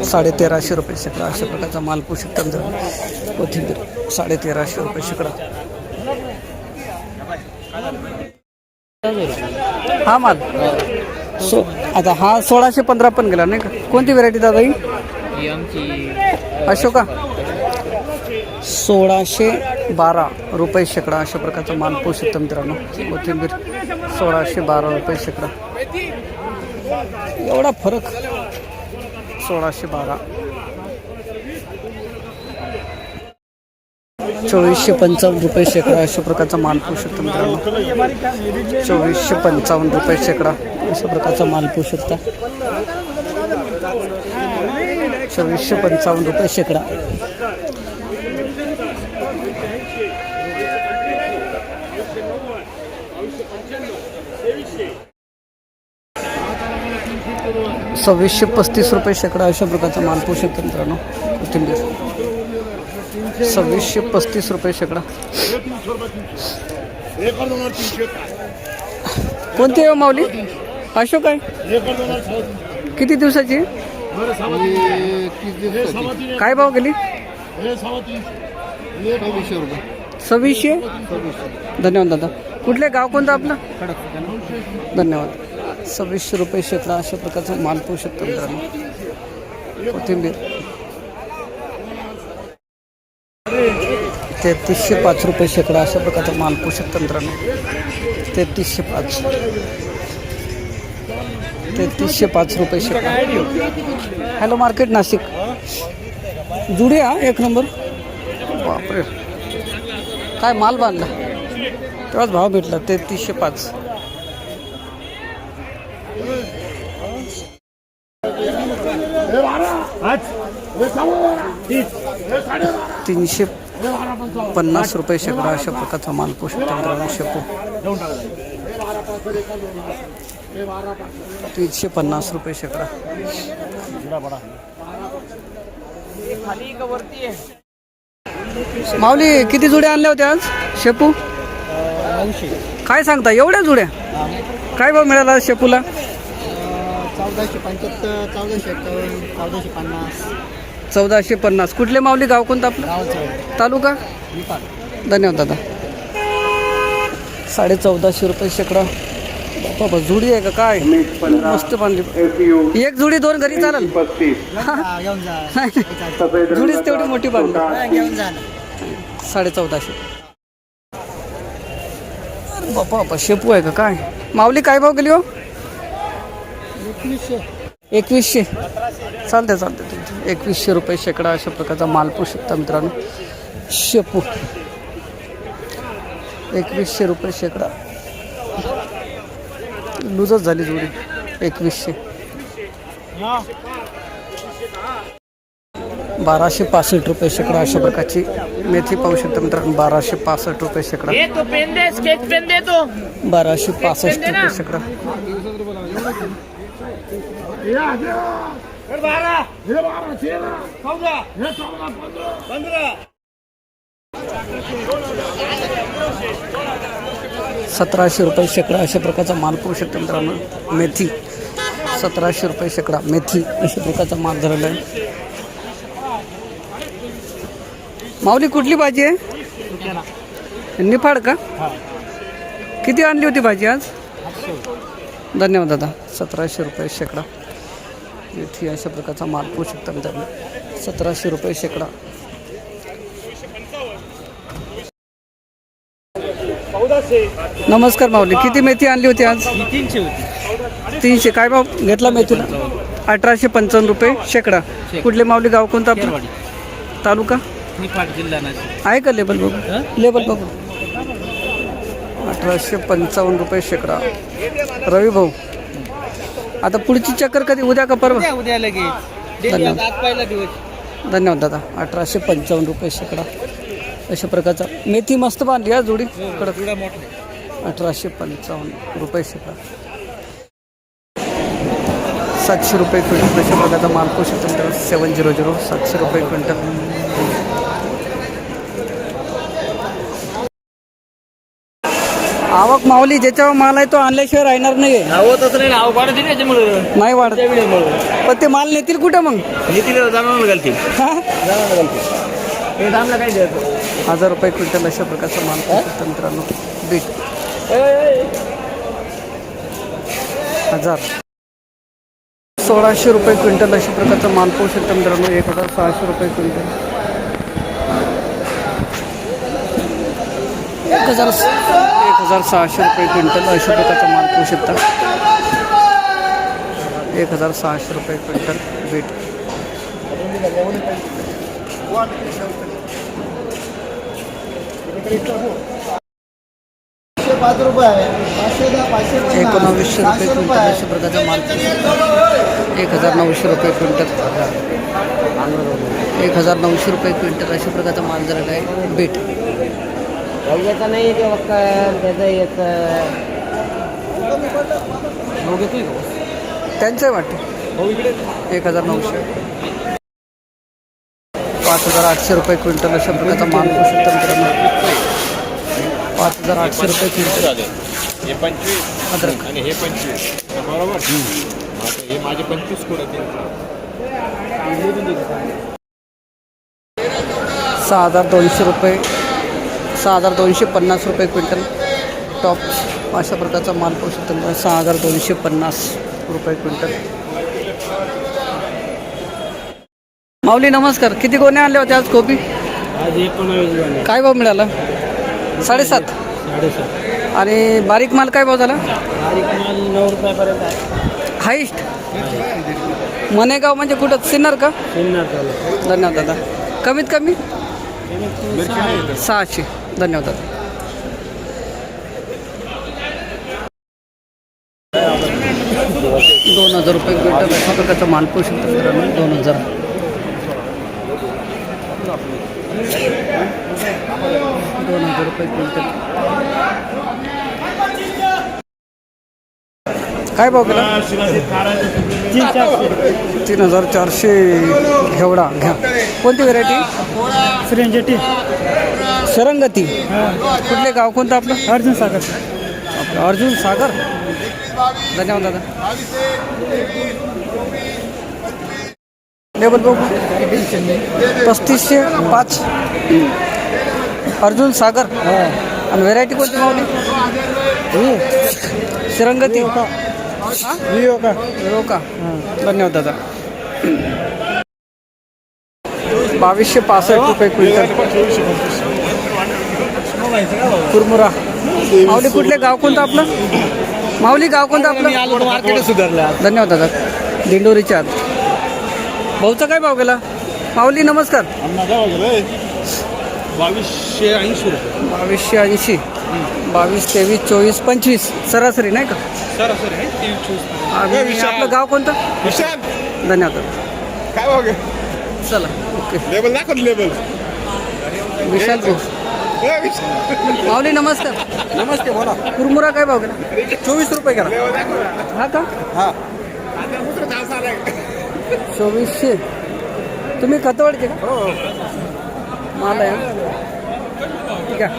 ₹1350 शेकडा अशा प्रकारचा माल पोषक तंत्र कोथिंबीर ₹1350 शेकडा. हा माल आता हा 1615 पण गेला नाही का. कोणती व्हरायटी दादा ही अशोका? ₹1612 शेकडा अशा प्रकारचा माल पोषक मित्रांनो. कोथिंबीर ₹1612 शेकडा. एवढा फरक 1612. ₹2455 शेकडा अशा प्रकारचा माल पोषक मित्रांनो. ₹2455 शेकडा अशा प्रकारचा माल पोषक. ₹2455 शेकडा. ₹2635 शेकडा अशा प्रकारचा माल पोषक मित्रांनो. कोथिंबीर ₹2635 शेकडा. कोणती आहे माऊली? अशोक आहे. किती दिवसाची? काय भाव गेली? ₹2600. धन्यवाद दादा. कुठले गाव कोणतं आपलं? धन्यवाद. ₹2600 शेकडा अशा प्रकारचा माल पोषक शकतो मित्रांनो. कोथिंबीर ₹3305 शेकडा अशा प्रकारचा माल पोषक तंत्रानं. 3305 शेकडा. Hello market Nashik. जुडे हा एक नंबर. बापरे काय माल बांधला तेव्हाच भाव भेटला. 3305. ₹350 शेकडा अशा प्रकारचा माल पोषक तंत्रानं. शेपू ₹350 शेकडा. माऊली किती जुड्या आणल्या होत्या आज शेपू? काय सांगता एवढ्या जुड्या? काय भाव मिळाला शेपूला? 1450. कुठले माऊली गाव कोणतं आपलं? तालुका? धन्यवाद दादा. ₹1450 शेकडा. बाबा जुडी आहे का काय? मस्त बांधली. एक जुडी 2 घरी चालेल. जुडीच तेवढी मोठी बांधली. 1450. बापा शेपू आहे का काय? माऊली काय भाव गेली हो? 2100. चालते ₹2100 शेकडा अशा प्रकारचा माल पोषू शकता मित्रांनो. शेपू ₹2100 शेकडा. लूजच झाली जोडी. 2100. ₹1265 शेकडा अशा प्रकारची मेथी पाहू शकता मित्रांनो. ₹1265 शेकडा. ₹1265 शेकडा. ₹1700 शेकडा अशा प्रकारचा माल पाहू शकता मित्रांनो. मेथी ₹1700 शेकडा. मेथी अशा प्रकारचा माल झालेला आहे. माऊली कुठली भाजी आहे? निफाड का? किती आणली होती भाजी आज? धन्यवाद दादा. ₹1700 शेकडा. मेथी अशा प्रकारचा माल पाहू शकता मित्रांनो. ₹1700 शेकडा. नमस्कार माऊली. किती मेथी आणली होती आज? 300 होती. 300. काय भाव घेतला मेथीला? ₹1855 शेकडा. कुठले माऊली गाव कोणतं आपलं? तालुका? निफाड, जिल्हा नाशिक. आहे का लेबल बघू? लेबल बघू. ₹1855 शेकडा. रवी भाऊ आता पुढची चक्कर कधी? उद्या का परवा? उद्या लगेच. धन्यवाद दादा. ₹1855 शेकडा अशा प्रकारचा मेथी मस्त बांधली हा जोडी. कडक. ₹1855 शेकडा. ₹700 क्विंटल अशा प्रकारचा माल पोषक तंत्र. 700. ₹700 क्विंटल. आवक माऊली ज्याच्यावर माल आहे तो आणल्याशिवाय राहणार नाही. होतच नाही नाव वाढत नाही त्याच्यामुळं नाही वाढत. पण ते माल नेतील कुठं मग? तिला जाणार घालते हा? हे दामला काय द्यायचं 1000 रुपये क्विंटल अशा प्रकारचा माल पाहू शकता मित्रांनो. बीट 1000. 1600 रुपये क्विंटल अशा प्रकारचा माल पाहू शकता मित्रांनो. 1600 रुपये क्विंटल. 1600 रुपये क्विंटल अशा प्रकारचा माल पाहू शकता. 1600 रुपये क्विंटल बीट. ₹5 आहे 1900 रुपये क्विंटल अशा प्रकारचा माल 1900 रुपये क्विंटल. 1900 रुपये क्विंटल अशा प्रकारचा माल झालेला आहे बीट. याचा नाही ते त्याचं याचं त्यांचं वाटते 1900. 5800 रुपये क्विंटल अशा प्रकारचा माल पाहू शकता मित्रांनो. 5800 रुपये क्विंटल. हे 25 अद्रक आणि हे 25 बरोबर. आता हे माझे 25 कोड आहेत. 6200 रुपये 6250 रुपये क्विंटल टॉप अशा प्रकारचा माल पाहू शकता. 6250 रुपये क्विंटल. माऊली नमस्कार. किती गोण्या आणल्या होत्या आज कोबी? आज 19 काय भाव मिळाला? 7.5. 7.5 आणि बारीक माल काय भाव झाला? बारीक माल 9 रुपयापर्यंत आहे. हाईस्ट मनेगाव म्हणजे कुठं सिन्नर का? सिन्नर चालू धन्यवाद दादा. कमीत कमी 600. धन्यवाद दादा. 2000 रुपये क्विंटल अशा प्रकारचा माल पाहू शकतो मित्रांनो. 2000. 2000 रुपये क्विंटल. काय भाव केला? 3400. घेवडा घ्या. कोणती व्हेरायटी? सरंगती. कुठले गाव कोणतं आपलं? अर्जुन सागर. आपलं अर्जुन सागर. धन्यवाद दादा. लेबल बघू. 3505 अर्जुन सागर. आणि व्हेरायटी कोणती मावली? शिरंगती. विवो का? धन्यवाद दादा. 2265 रुपये क्विंटल. कुरमुरा. माऊली कुठले गाव कोणतं आपलं? माऊली गाव कोणतं आपलं? मार्केट सुधारलं. धन्यवाद दादा. दिंडोरीच्या आत. भाऊचा काय भाव गेला? माऊली नमस्कार. 2280 रुपये 2280. 22, 23, 24, 25 सरासरी नाही का? सर आहे 23. आणि आपलं गाव कोणतं? विशाल धन्यवाद. काय बघ चला ओके. लेबल दाखव लेबल. विशाल भाऊ. माऊली नमस्कार. नमस्ते बोला. कुरमुरा काय भाव गेला? 24 रुपये करा. हा का? हा 2400. तुम्ही खतवाडचे का? हो माल आहे हा? ठीक आहे.